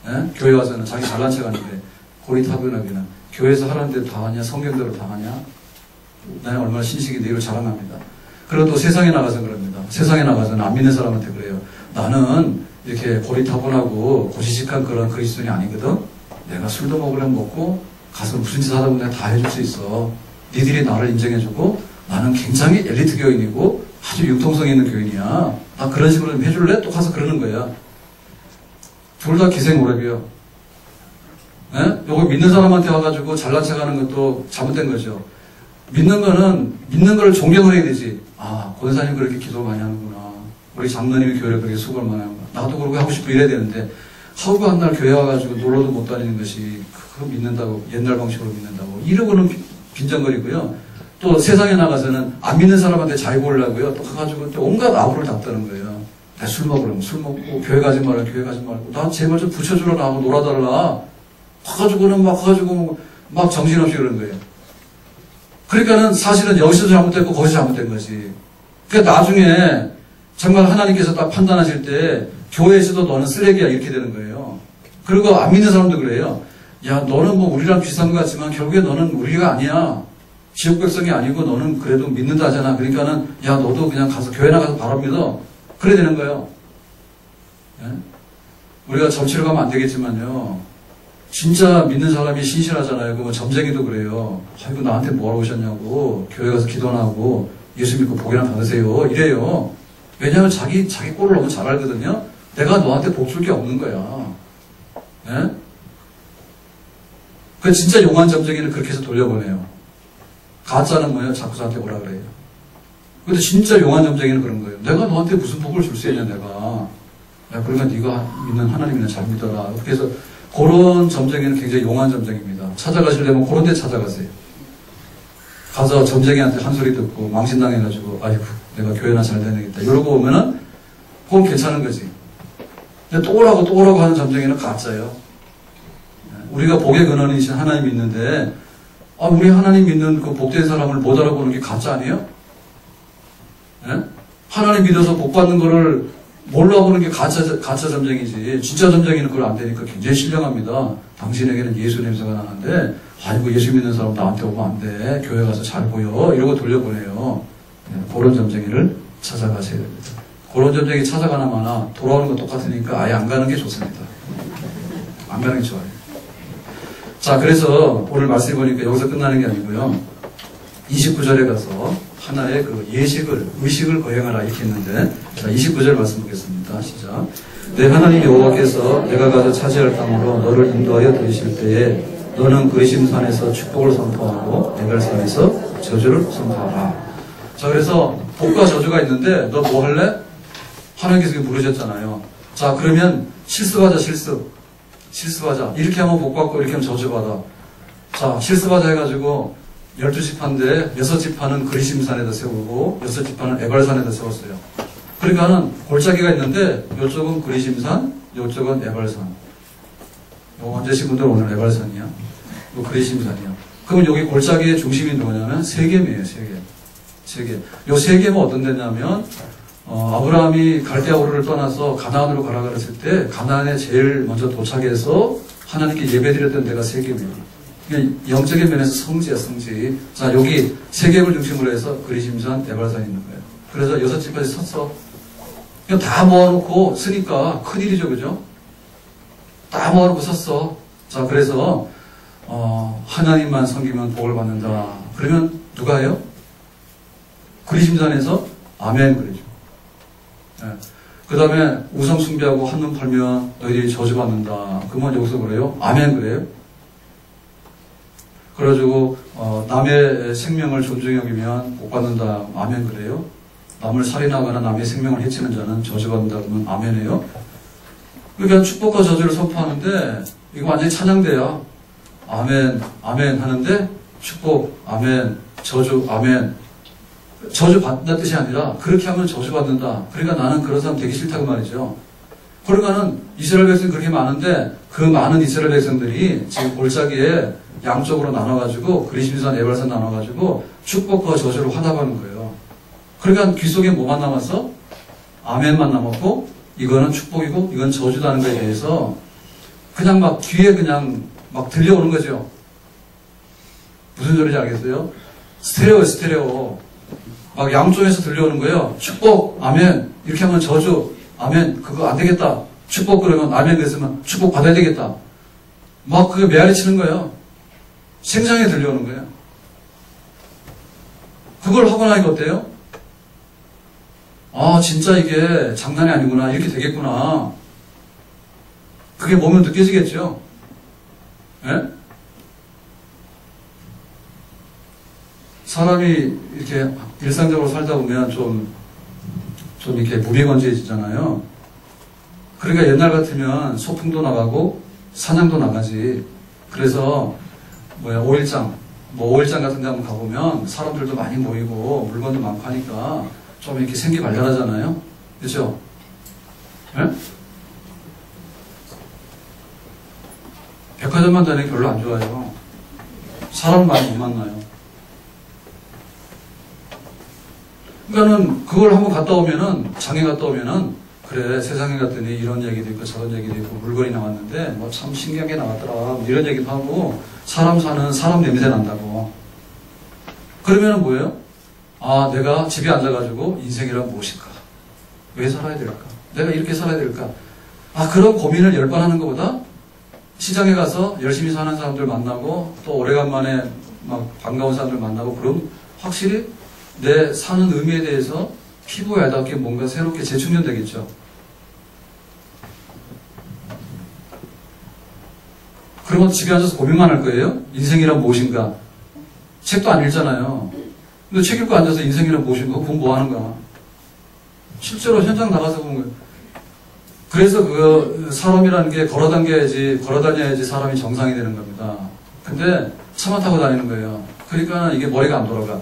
예? 교회 와서는 자기 잘난 척 하는데 고리타분하기는 교회에서 하라는 대로 다 하냐 성경대로 다 하냐 나는 얼마나 신식인데 이걸 자랑합니다. 그리고 또 세상에 나가서 그럽니다. 세상에 나가서는 안 믿는 사람한테 그래요. 나는 이렇게 고리타분하고 고지식한 그런 그리스도인이 아니거든. 내가 술도 먹으려면 먹고 가서 무슨 짓 하다 보면 내가 다 해줄 수 있어. 니들이 나를 인정해주고 나는 굉장히 엘리트 교인이고 아주 융통성 있는 교인이야. 나 그런 식으로 좀 해줄래? 또 가서 그러는 거야. 둘 다 기생오랩이요. 예? 요거 믿는 사람한테 와가지고 잘난 척하는 것도 잘못된 거죠. 믿는 거는 믿는 걸 존경을 해야 되지. 아, 권사님 그렇게 기도 많이 하는구나. 우리 장로님이 교회를 그렇게 수고를 많이 하는구나. 나도 그렇게 하고 싶고 이래야 되는데 하루가 한 날 교회 와가지고 놀러도 못 다니는 것이 그거 믿는다고 옛날 방식으로 믿는다고 이러고는 빈정거리고요. 또 세상에 나가서는 안 믿는 사람한테 잘 보려고요. 또 가가지고 또 온갖 아부를 닦다는 거예요. 나 술 먹으려면 술 먹고 교회 가지 말라 교회 가지 말고 나 제발 좀 붙여주라 나하고 놀아달라. 가가지고는 막 가가지고 막 정신없이 그러는 거예요. 그러니까는 사실은 여기서도 잘못됐고 거기서 잘못된 거지. 그러니까 나중에 정말 하나님께서 딱 판단하실 때 교회에서도 너는 쓰레기야 이렇게 되는 거예요. 그리고 안 믿는 사람도 그래요. 야 너는 뭐 우리랑 비슷한 것 같지만 결국에 너는 우리가 아니야. 지역 백성이 아니고 너는 그래도 믿는다잖아. 그러니까는 야 너도 그냥 가서 교회 나가서 바로 믿어. 그래 되는 거예요. 예? 우리가 점치러 가면 안 되겠지만요. 진짜 믿는 사람이 신실하잖아요. 그 뭐 점쟁이도 그래요. 아이고 나한테 뭐하러 오셨냐고 교회 가서 기도나 하고 예수 믿고 복이나 받으세요. 이래요. 왜냐하면 자기 꼴을 너무 잘 알거든요. 내가 너한테 복 줄 게 없는 거야. 예? 그 진짜 용한 점쟁이는 그렇게 해서 돌려보내요. 가짜는 뭐예요? 자꾸 저한테 오라 그래요. 근데 진짜 용한 점쟁이는 그런 거예요. 내가 너한테 무슨 복을 줄 수 있냐 내가. 야, 그러니까 네가 믿는 하나님이나 잘 믿어라. 그래서 그런 점쟁이는 굉장히 용한 점쟁이입니다. 찾아가시려면 그런 데 찾아가세요. 가서 점쟁이한테 한 소리 듣고 망신당해가지고 아이고 내가 교회나 잘 다니겠다 이러고 오면은 그건 괜찮은 거지. 근데 또 오라고 하는 점쟁이는 가짜예요. 우리가 복의 근원이신 하나님 믿는데 우리 하나님 믿는 그 복된 사람을 못 알아보는 게 가짜 아니에요? 예? 하나님 믿어서 복 받는 거를 몰라보는 게 가짜 점쟁이지. 진짜 점쟁이는 그걸 안 되니까 굉장히 신령합니다. 당신에게는 예수 냄새가 나는데 아이고 예수 믿는 사람 나한테 오면 안 돼. 교회 가서 잘 보여. 이러고 돌려보내요. 그런 점쟁이를 찾아가셔야 됩니다. 그런 점쟁이 찾아가나 마나 돌아오는 거 똑같으니까 아예 안 가는 게 좋습니다. 안 가는 게 좋아요. 자, 그래서 오늘 말씀 보니까 여기서 끝나는 게 아니고요. 29절에 가서 하나의 그 의식을 거행하라 이렇게 했는데, 자, 29절 말씀 보겠습니다. 시작. 내 하나님 여호와께서 내가 가서 차지할 땅으로 너를 인도하여 들이실 때에 너는 그리심산에서 축복을 선포하고 에갈산에서 저주를 선포하라. 자, 그래서 복과 저주가 있는데 너 뭐 할래? 하나님께서 물으셨잖아요. 자, 그러면 실습하자. 이렇게 하면 복 받고 이렇게 하면 저주 받아. 자, 실습하자 해가지고 12지파인데 6지파는 그리심산에다 세우고 6지파는 에발산에다 세웠어요. 그러니까는 골짜기가 있는데 이쪽은 그리심산, 이쪽은 에발산. 요 언제신 분들 오늘 에발산이야. 요 그리심산이야. 그럼 여기 골짜기의 중심이 누구냐면 세겜이에요. 세겜. 요 세겜은 어떤 데냐면 아브라함이 갈대아우르를 떠나서 가나안으로 가라 그랬을 때 가나안에 제일 먼저 도착해서 하나님께 예배드렸던 데가 세겜이에요. 영적인 면에서 성지야, 성지. 자, 여기 세겜을 중심으로 해서 그리심산, 에발산이 있는 거예요. 그래서 6집까지 섰어. 그냥 다 모아놓고 쓰니까 큰일이죠, 그죠? 다 모아놓고 섰어. 자, 그래서 하나님만 섬기면 복을 받는다. 그러면 누가 해요? 그리심산에서 아멘 그러죠. 네. 그 다음에 우상 숭배하고 한눈 팔면 너희들이 저주받는다. 그러면 여기서 그래요? 아멘 그래요? 그래가지고 남의 생명을 존중히 여기면 복 받는다. 아멘 그래요? 남을 살인하거나 남의 생명을 해치는 자는 저주받는다. 그러면 아멘이에요? 그러니까 축복과 저주를 선포하는데 이거 완전히 찬양대야. 아멘, 아멘 하는데 축복, 아멘, 저주, 아멘. 저주 받는다는 뜻이 아니라 그렇게 하면 저주 받는다. 그러니까 나는 그런 사람 되기 싫다고 말이죠. 그러니까는 이스라엘 백성이 그렇게 많은데 그 많은 이스라엘 백성들이 지금 골짜기에 양쪽으로 나눠가지고 그리심산, 에발산 나눠가지고 축복과 저주를 화답하는 거예요. 그러니까 귀 속에 뭐만 남았어? 아멘만 남았고 이거는 축복이고 이건 저주다는 거에 대해서 그냥 막 귀에 그냥 막 들려오는 거죠. 무슨 소리인지 알겠어요? 스테레오. 막 양쪽에서 들려오는 거예요. 축복, 아멘. 이렇게 하면 저주, 아멘. 그거 안 되겠다. 축복 그러면 아멘 그랬으면 축복 받아야 되겠다. 막 그게 메아리 치는 거예요. 생생하게 들려오는 거예요. 그걸 하고 나니까 어때요? 아, 진짜 이게 장난이 아니구나. 이렇게 되겠구나. 그게 몸에 느껴지겠죠? 예? 사람이 이렇게 일상적으로 살다 보면 좀 이렇게 무비건조해지잖아요. 그러니까 옛날 같으면 소풍도 나가고 사냥도 나가지. 그래서 5일장 같은 데 한번 가보면 사람들도 많이 모이고 물건도 많고 하니까 좀 이렇게 생기 발랄하잖아요. 그렇죠? 예? 백화점만 다니기 별로 안 좋아요. 사람 많이 못 만나요. 그러니까는 그걸 한번 갔다 오면은, 장에 갔다 오면은, 그래, 세상에 갔더니 이런 얘기도 있고 저런 얘기도 있고 물건이 나왔는데 뭐 참 신기하게 나왔더라. 이런 얘기도 하고 사람 사는 사람 냄새 난다고. 그러면은 뭐예요? 아, 내가 집에 앉아가지고 인생이란 무엇일까? 왜 살아야 될까? 내가 이렇게 살아야 될까? 아, 그런 고민을 10번 하는 것보다 시장에 가서 열심히 사는 사람들 만나고 또 오래간만에 막 반가운 사람들 만나고 그럼 확실히 내 사는 의미에 대해서 피부에 와닿게 뭔가 새롭게 재충전되겠죠. 그러면 집에 앉아서 고민만 할 거예요? 인생이란 무엇인가? 책도 안 읽잖아요. 근데 책 읽고 앉아서 인생이란 무엇인가? 그건 뭐 하는 거야? 실제로 현장 나가서 보는 거예요. 그래서 사람이라는 게 걸어다녀야지 사람이 정상이 되는 겁니다. 근데 차만 타고 다니는 거예요. 그러니까 이게 머리가 안 돌아가.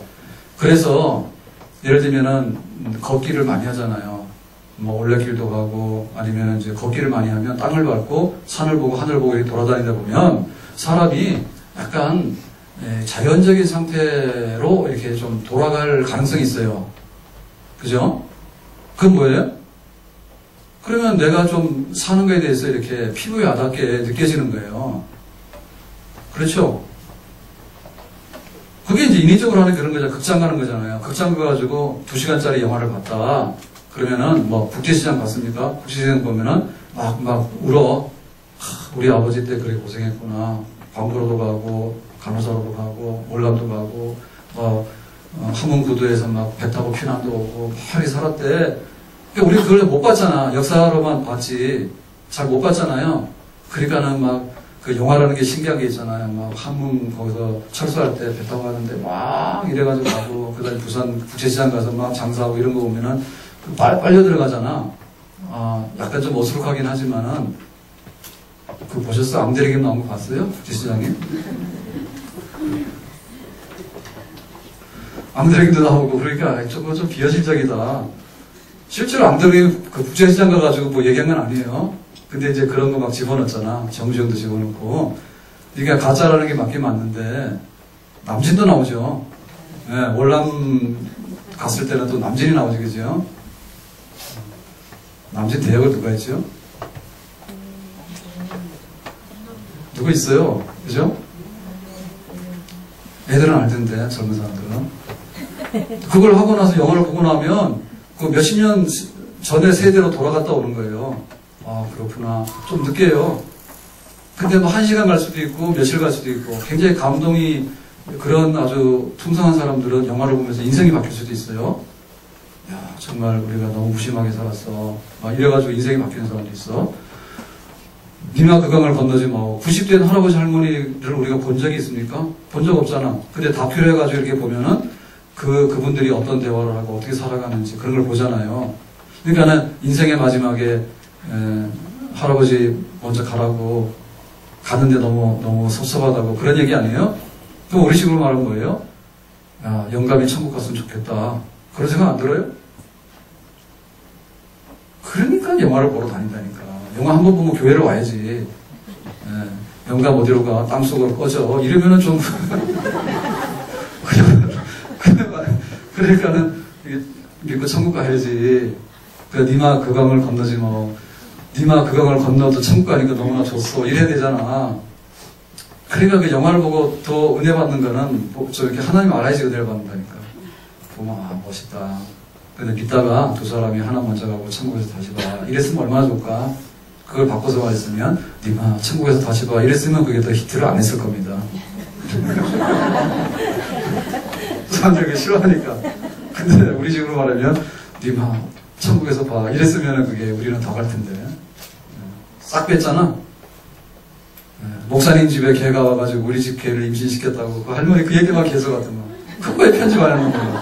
그래서 예를 들면은 걷기를 많이 하잖아요. 뭐 올레길도 가고 아니면 이제 걷기를 많이 하면 땅을 밟고 산을 보고 하늘을 보고 이렇게 돌아다니다 보면 사람이 약간 자연적인 상태로 이렇게 좀 돌아갈 가능성이 있어요. 그죠? 그건 뭐예요? 그러면 내가 좀 사는 거에 대해서 이렇게 피부에 와닿게 느껴지는 거예요. 그렇죠? 그게 이제 인위적으로 하는 그런 거죠. 극장 가는 거잖아요. 극장 가가지고 2시간짜리 영화를 봤다. 그러면은 뭐 국제시장 갔습니까? 국제시장 보면은 막 울어. 우리 아버지 때 그래 고생했구나. 광고로도 가고 간호사로도 가고 월남도 가고 함흥구도에서 막 배 타고 피난도 오고 막 살았대. 우리 그걸 못 봤잖아. 역사로만 봤지. 잘 못 봤잖아요. 그러니까는 막 그 영화라는 게 신기한 게 있잖아요. 막 함흥 거기서 철수할 때 배 타고 가는데 막 이래가지고 가고 그다음에 부산 국제시장 가서 막 장사하고 이런 거 보면은 빨려 들어가잖아. 아, 약간 좀 어수룩하긴 하지만은 그 보셨어? 앙드레김 나온 거 봤어요? 국제시장에? 앙드레김도 나오고 그러니까 저거 좀 비현실적이다. 실제로 앙드레김 그 국제시장 가가지고 뭐 얘기한 건 아니에요. 근데 이제 그런 거 막 집어넣었잖아. 정주영도 집어넣고. 이게 가짜라는 게 맞긴 맞는데, 남진도 나오죠. 네, 월남 갔을 때는 또 남진이 나오지, 그죠? 남진 대역을 누가 했죠? 누구 있어요? 그죠? 애들은 알 텐데, 젊은 사람들은. 그걸 하고 나서 영화를 보고 나면, 그 몇십 년 전의 세대로 돌아갔다 오는 거예요. 아, 그렇구나. 좀 늦게요. 근데 뭐 1시간 갈 수도 있고, 며칠 갈 수도 있고, 굉장히 감동이, 그런 아주 풍성한 사람들은 영화를 보면서 인생이 바뀔 수도 있어요. 야, 정말 우리가 너무 무심하게 살았어. 막 이래가지고 인생이 바뀌는 사람도 있어. 니마 그 강을 건너지 뭐. 90대 할아버지 할머니를 우리가 본 적이 있습니까? 본 적 없잖아. 근데 다큐를 해가지고 이렇게 보면은, 그분들이 어떤 대화를 하고 어떻게 살아가는지 그런 걸 보잖아요. 그러니까는 인생의 마지막에, 할아버지 먼저 가라고 가는데 너무 섭섭하다고 그런 얘기 아니에요? 그럼 우리 식으로 말하면 뭐예요? 야, 영감이 천국 갔으면 좋겠다. 그런 생각 안 들어요? 그러니까 영화를 보러 다닌다니까. 영화 한 번 보면 교회를 와야지. 영감 어디로 가? 땅속으로 꺼져. 이러면은 좀 그러니까는 믿고 천국 가야지. 그 니마 그 강을 건너지 뭐. 니마 그 강을 건너도 천국 가니까 너무나 좋소. 이래야 되잖아. 그러니까 그 영화를 보고 더 은혜 받는 거는 뭐 저렇게 하나님 알아야지 은혜를 받는다니까. 보면 아 멋있다. 근데 믿다가 두 사람이 하나 먼저 가고 천국에서 다시 봐. 이랬으면 얼마나 좋을까? 그걸 바꿔서 말했으면 니마 천국에서 다시 봐. 이랬으면 그게 더 히트를 안 했을 겁니다. 사람들이 싫어하니까. 근데 우리 식으로 말하면 니마 천국에서 봐. 이랬으면 그게 우리는 더 갈 텐데. 싹 뺐잖아. 목사님 집에 개가 와가지고 우리 집 개를 임신시켰다고 그 할머니 그 얘기만 계속 하더만. 그거에 편집 안 하는 거야.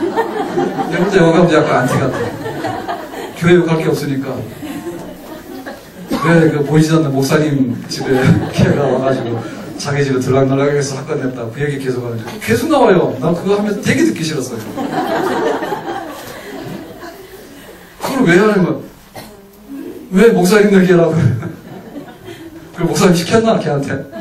내가 볼때 여기 가면 약간 안티 같아. 교회 욕할 게 없으니까. 왜 그 보이지 않는 목사님 집에 개가 와가지고 자기 집에 들락날락해서 사건 냈다. 그 얘기 계속 하는데 계속 나와요. 나 그거 하면서 되게 듣기 싫었어요. 그걸 왜 하는 거야? 왜 목사님들 개라고 그걸 목사님 시켰나 걔한테?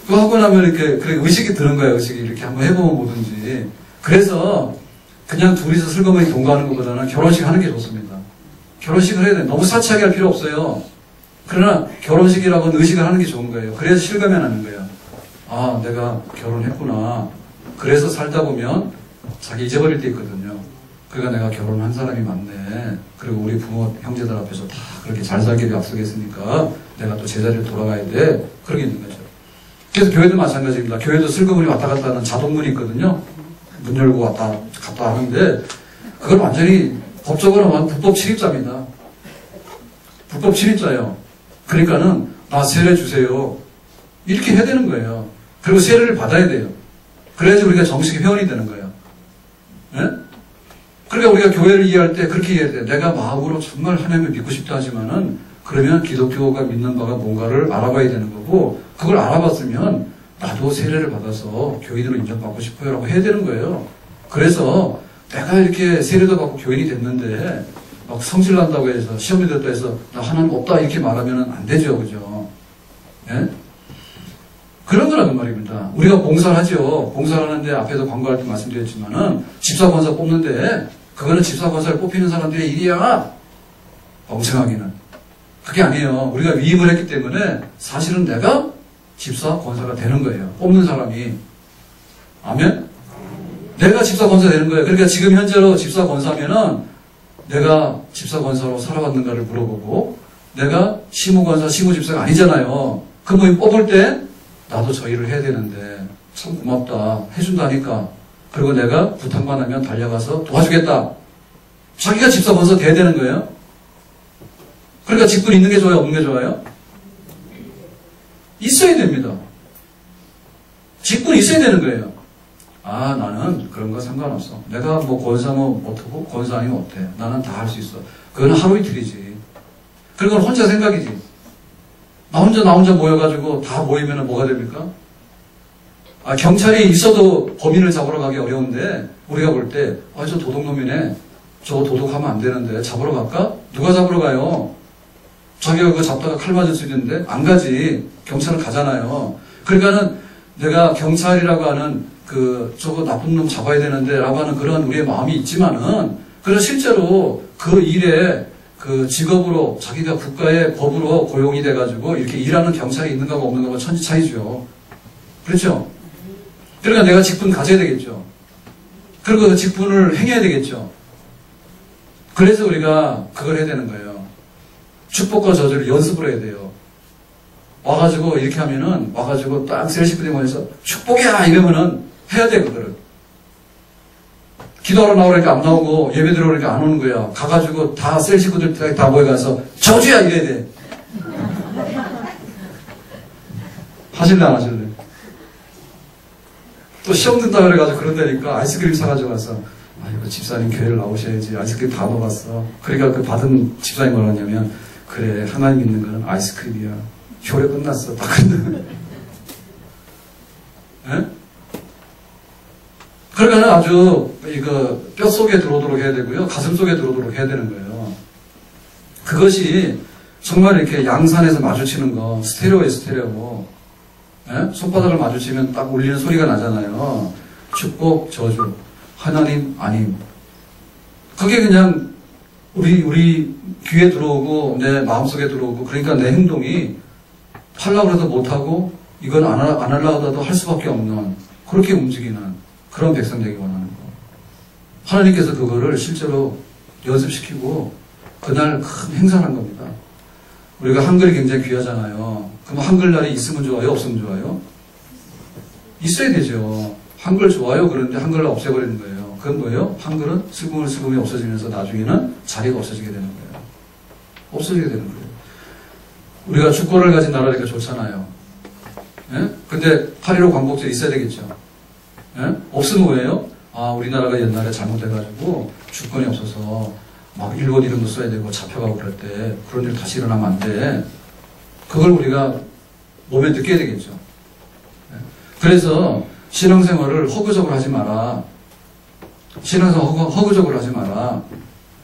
그거 하고 나면 이렇게 그래 의식이 드는 거야. 의식이 이렇게 한번 해보면 뭐든지. 그래서 그냥 둘이서 슬그머니 동거하는 것보다는 결혼식 하는 게 좋습니다. 결혼식을 해야 돼. 너무 사치하게 할 필요 없어요. 그러나 결혼식이라고는 의식을 하는 게 좋은 거예요. 그래서 실감해나는 거예요. 아, 내가 결혼했구나. 그래서 살다 보면 자기 잊어버릴 때 있거든요. 그러니까 내가 결혼한 사람이 맞네. 그리고 우리 부모, 형제들 앞에서 다 그렇게 잘 살기로 약속했으니까 내가 또 제자리로 돌아가야 돼. 그런 게 있는 거죠. 그래서 교회도 마찬가지입니다. 교회도 슬그머니 왔다 갔다 하는 자동문이 있거든요. 문 열고 왔다 갔다 하는데 그걸 완전히 법적으로 말하면 불법 침입자입니다. 불법 침입자예요. 그러니까는 나 세례 주세요. 이렇게 해야 되는 거예요. 그리고 세례를 받아야 돼요. 그래야지 우리가 정식 회원이 되는 거예요. 네? 그러니까 우리가 교회를 이해할 때 그렇게 이해해야 돼요. 내가 마음으로 정말 하나님을 믿고 싶다 하지만은 그러면 기독교가 믿는 바가 뭔가를 알아봐야 되는 거고 그걸 알아봤으면 나도 세례를 받아서 교인으로 인정받고 싶어요 라고 해야 되는 거예요. 그래서 내가 이렇게 세례도 받고 교인이 됐는데 막 성질 난다고 해서 시험이 됐다 해서 나 하나님 없다 이렇게 말하면 안 되죠. 그죠? 예? 그런 거라는 말입니다. 우리가 봉사를 하죠. 봉사를 하는데 앞에도 광고할 때 말씀드렸지만은 집사권사 뽑는데 그거는 집사권사를 뽑히는 사람들의 일이야. 멍청하기는. 그게 아니에요. 우리가 위임을 했기 때문에 사실은 내가 집사권사가 되는 거예요. 뽑는 사람이. 아멘? 내가 집사권사 되는 거예요. 그러니까 지금 현재로 집사권사면은 내가 집사권사로 살아왔는가를 물어보고 내가 시무권사, 시무집사가 아니잖아요. 그 모임 뽑을 때 나도 저 일을 해야 되는데 참 고맙다. 해준다니까. 그리고 내가 부탁만 하면 달려가서 도와주겠다. 자기가 집사권사 돼야 되는 거예요. 그러니까 직분 있는 게 좋아요? 없는 게 좋아요? 있어야 됩니다. 직분이 있어야 되는 거예요. 아, 나는 그런 거 상관없어. 내가 뭐 권사면 어떻고 권사 아니면 어때? 나는 다 할 수 있어. 그거는 하루 이틀이지. 그건 혼자 생각이지. 나 혼자 모여가지고 다 모이면 뭐가 됩니까? 아, 경찰이 있어도 범인을 잡으러 가기 어려운데 우리가 볼 때 아, 저 도둑놈이네. 저거 도둑하면 안 되는데 잡으러 갈까? 누가 잡으러 가요? 자기가 그거 잡다가 칼 맞을 수 있는데 안 가지. 경찰은 가잖아요. 그러니까는 내가 경찰이라고 하는 저거 나쁜 놈 잡아야 되는데 라고 하는 그런 우리의 마음이 있지만은 그래서 실제로 그 일에 그 직업으로 자기가 국가의 법으로 고용이 돼가지고 이렇게 일하는 경찰이 있는가 없는가가 천지 차이죠. 그렇죠? 그러니까 내가 직분 가져야 되겠죠. 그리고 그 직분을 행해야 되겠죠. 그래서 우리가 그걸 해야 되는 거예요. 축복과 저주를 연습을 해야 돼요. 와가지고 이렇게 하면은 와가지고 딱 셀시프대 모여서 축복이야 이러면은 해야 돼 그거를. 기도하러 나오니까 안 나오고 예배 들어오니까 안 오는 거야. 가가지고 다 셀시프들 다 모여가서 저주야 이래야 돼. 하실래 안 하실래? 또 시험 든다 그래가지고 그런다니까 아이스크림 사가지고 와서 아이고 집사님 교회를 나오셔야지 아이스크림 다 먹었어. 그러니까 그 받은 집사님 뭐라 하냐면 그래 하나님 믿는 거는 아이스크림이야. 효력 끝났어. 딱 끝났네. 예? 그러니까 아주 이거 뼈 속에 들어오도록 해야 되고요. 가슴 속에 들어오도록 해야 되는 거예요. 그것이 정말 이렇게 양산에서 마주치는 거 스테레오예요. 스테레오. 예? 손바닥을 마주치면 딱 울리는 소리가 나잖아요. 축복, 저주, 하나님, 아님. 그게 그냥 우리 귀에 들어오고 내 마음속에 들어오고 그러니까 내 행동이 하려고 해도 못하고 이건 안 하려고 해도 할 수밖에 없는 그렇게 움직이는 그런 백성 되기 원하는 거. 하나님께서 그거를 실제로 연습시키고 그날 큰 행사를 한 겁니다. 우리가 한글이 굉장히 귀하잖아요. 그럼 한글날이 있으면 좋아요? 없으면 좋아요? 있어야 되죠. 한글 좋아요? 그런데 한글날 없애버리는 거예요. 그건 뭐예요? 한글은 슬금슬금이 없어지면서 나중에는 자리가 없어지게 되는 거예요. 없어지게 되는 거예요. 우리가 주권을 가진 나라니까 좋잖아요. 예? 근데 8.15 광복절 있어야 되겠죠. 예? 없으면 왜요? 아, 우리나라가 옛날에 잘못해가지고 주권이 없어서 막 일본 이름도 써야 되고 잡혀가고 그럴 때 그런 일 다시 일어나면 안 돼. 그걸 우리가 몸에 느껴야 되겠죠. 예? 그래서 신앙생활을 허구적으로 하지 마라. 신앙생활 허구적으로 하지 마라.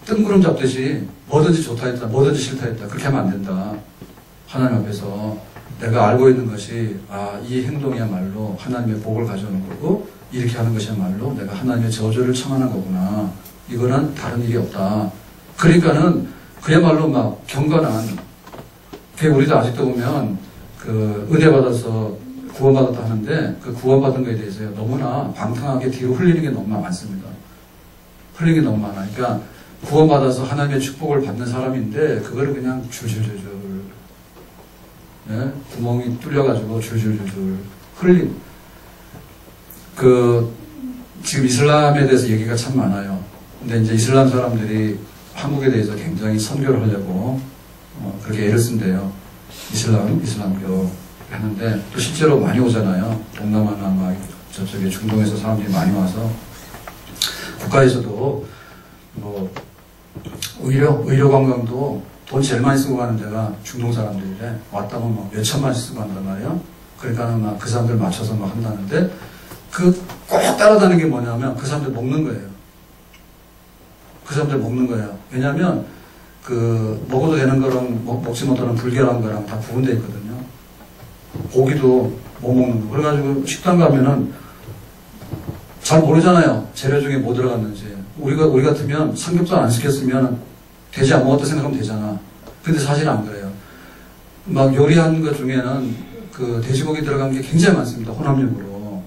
뜬구름 잡듯이 뭐든지 좋다 했다, 뭐든지 싫다 했다. 그렇게 하면 안 된다. 하나님 앞에서 내가 알고 있는 것이 이 행동이야말로 하나님의 복을 가져오는 거고 이렇게 하는 것이야말로 내가 하나님의 저주를 청하는 거구나. 이거는 다른 일이 없다. 그러니까는 그야말로 막 경건한 우리도 아직도 보면 그 은혜 받아서 구원받았다 하는데 그 구원받은 것에 대해서 너무나 방탕하게 뒤로 흘리는 게 너무 많습니다. 흘리는 게 너무 많아. 그러니까 구원받아서 하나님의 축복을 받는 사람인데 그거를 그냥 줄줄줄줄 예? 구멍이 뚫려가지고 줄줄줄줄 흘린 지금 이슬람에 대해서 얘기가 참 많아요. 근데 이제 이슬람 사람들이 한국에 대해서 굉장히 선교를 하려고 그렇게 애를 쓴대요. 이슬람교 하는데 또 실제로 많이 오잖아요. 동남아나 막 저쪽에 중동에서 사람들이 많이 와서 국가에서도 뭐 의료 관광도 돈 제일 많이 쓰고 가는 데가 중동 사람들이래. 왔다면 막 몇 천만씩 쓰고 간단 말이에요. 그러니까는 막 그 사람들 맞춰서 막 한다는데 꼭 따라다니는 게 뭐냐면 그 사람들 먹는 거예요. 그 사람들 먹는 거예요. 왜냐면 먹어도 되는 거랑 먹지 못하는 불결한 거랑 다 구분되어 있거든요. 고기도 못 먹는 거. 그래가지고 식당 가면은 잘 모르잖아요. 재료 중에 뭐 들어갔는지. 우리 같으면 삼겹살 안 시켰으면 돼지 안 먹었다 생각하면 되잖아. 근데 사실 안 그래요. 막 요리한 것 중에는 돼지고기 들어간 게 굉장히 많습니다. 혼합육으로.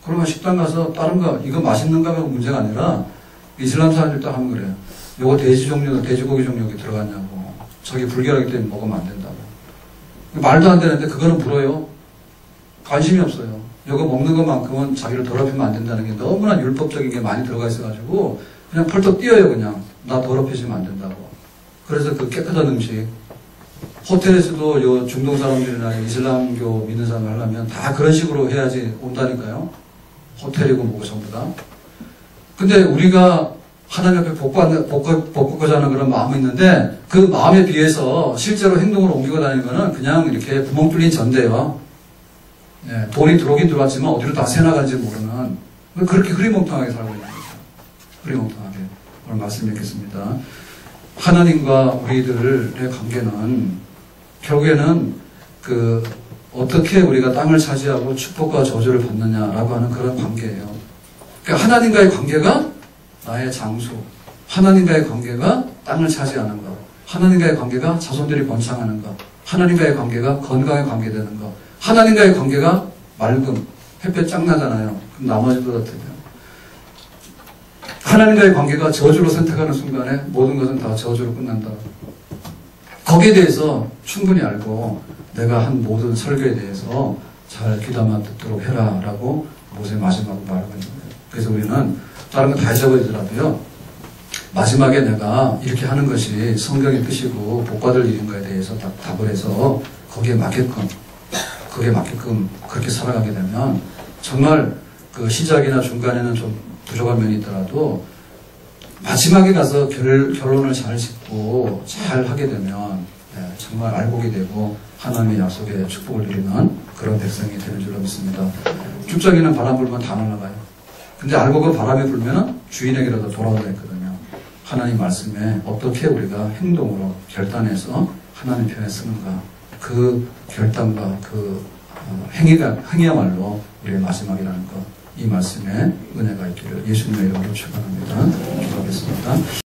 그러면 식당 가서 다른 거, 이거 맛있는가가 문제가 아니라 이슬람 사람들 딱 하면 그래요. 요거 돼지고기 종류 여기 들어갔냐고. 저기 불결하기 때문에 먹으면 안 된다고. 말도 안 되는데 그거는 물어요. 관심이 없어요. 요거 먹는 것만큼은 자기를 더럽히면 안 된다는 게 너무나 율법적인 게 많이 들어가 있어가지고 그냥 펄떡 뛰어요. 그냥 나 더럽히시면 안 된다고. 그래서 깨끗한 음식 호텔에서도 요 중동 사람들이나 이슬람교 믿는 사람을 하려면 다 그런 식으로 해야지 온다니까요. 호텔이고 뭐고 전부 다. 근데 우리가 하나님 앞에 복 받고자 하는 그런 마음이 있는데 그 마음에 비해서 실제로 행동으로 옮기고 다니는 거는 그냥 이렇게 구멍 뚫린 전대요. 예, 돈이 들어오긴 들어왔지만 어디로 다 새나간지 모르는 그렇게 흐리멍텅하게 살고 있는 거죠. 흐리멍텅하게. 오늘 말씀 읽겠습니다. 하나님과 우리들의 관계는 결국에는 어떻게 우리가 땅을 차지하고 축복과 저주를 받느냐라고 하는 그런 관계예요. 그러니까 하나님과의 관계가 나의 장수, 하나님과의 관계가 땅을 차지하는 것, 하나님과의 관계가 자손들이 번창하는 것, 하나님과의 관계가 건강에 관계되는 것, 하나님과의 관계가 맑음, 햇볕 짱 나잖아요. 그럼 나머지도 같아요. 하나님과의 관계가 저주로 선택하는 순간에 모든 것은 다 저주로 끝난다. 거기에 대해서 충분히 알고 내가 한 모든 설교에 대해서 잘 귀담아 듣도록 해라 라고 모세 마지막으로 말하고 있는 거예요. 그래서 우리는 다른 거 다 잊어버리더라도요. 마지막에 내가 이렇게 하는 것이 성경의 뜻이고 복받을 일인 거에 대해서 답을 해서 거기에 맞게끔 그렇게 살아가게 되면 정말 시작이나 중간에는 좀 부족한 면이 있더라도 마지막에 가서 결론을 잘 짓고 잘 하게 되면 정말 알복이 되고 하나님의 약속의 축복을 누리는 그런 백성이 되는 줄로 믿습니다. 쭉정이는 바람 불면 다 날아가요. 근데 알복은 바람이 불면 주인에게라도 돌아오다 했거든요. 하나님 말씀에 어떻게 우리가 행동으로 결단해서 하나님 편에 쓰는가. 그 결단과 행위야말로 우리의 마지막이라는 것. 이 말씀에 은혜가 있기를 예수님의 이름으로 축원합니다. 기도하겠습니다.